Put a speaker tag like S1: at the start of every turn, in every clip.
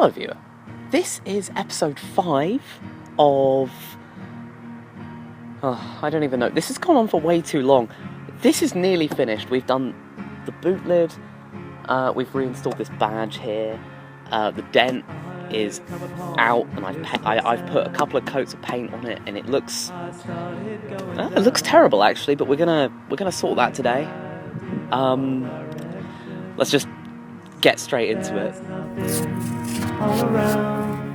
S1: Hello viewer, this is episode 5 of... I don't even know, this has gone on for way too long. This is nearly finished. We've done the boot lid, we've reinstalled this badge here, the dent is out, and I've put a couple of coats of paint on it, and it looks terrible actually, but we're gonna sort that today. Let's just get straight into it.
S2: All around.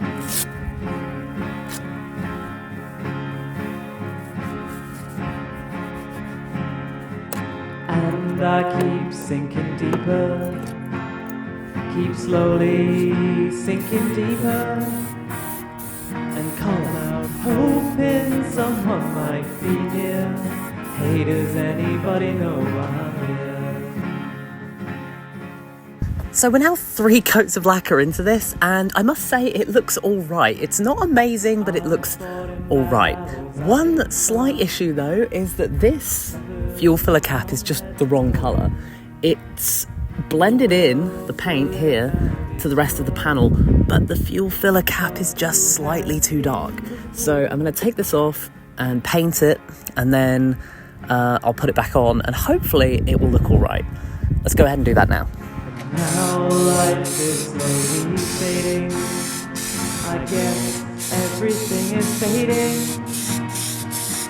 S2: And I keep sinking deeper, keep slowly sinking deeper, and call out, hoping someone might be near. Hey, does anybody know I'm here?
S1: So we're now 3 coats of lacquer into this, and I must say it looks all right. It's not amazing, but it looks all right. One slight issue though is that this fuel filler cap is just the wrong colour. It's blended in, the paint here, to the rest of the panel, but the fuel filler cap is just slightly too dark. So I'm going to take this off and paint it, and then I'll put it back on, and hopefully it will look all right. Let's go ahead and do that now.
S2: Now life is slowly fading, I guess everything is fading.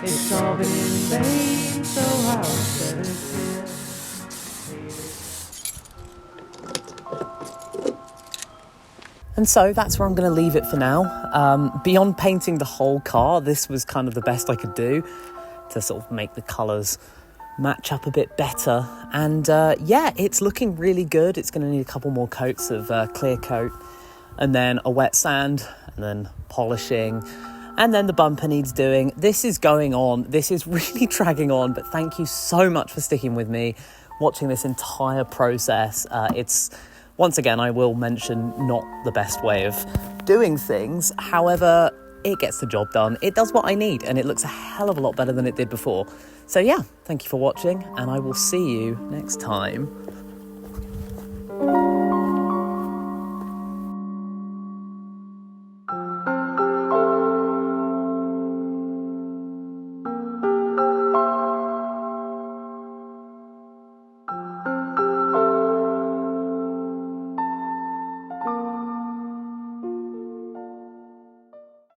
S2: It's all been in vain, so I'll set it here.
S1: And so that's where I'm going to leave it for now. Beyond painting the whole car, this was kind of the best I could do to sort of make the colours match up a bit better. And yeah, it's looking really good. It's going to need a couple more coats of clear coat, and then a wet sand, and then polishing, and then the bumper needs doing. This is going on. This is really dragging on, but thank you so much for sticking with me, watching this entire process. It's, once again, I will mention, not the best way of doing things. However, it gets the job done. It does what I need, and it looks a hell of a lot better than it did before. So yeah, thank you for watching, and I will see you next time.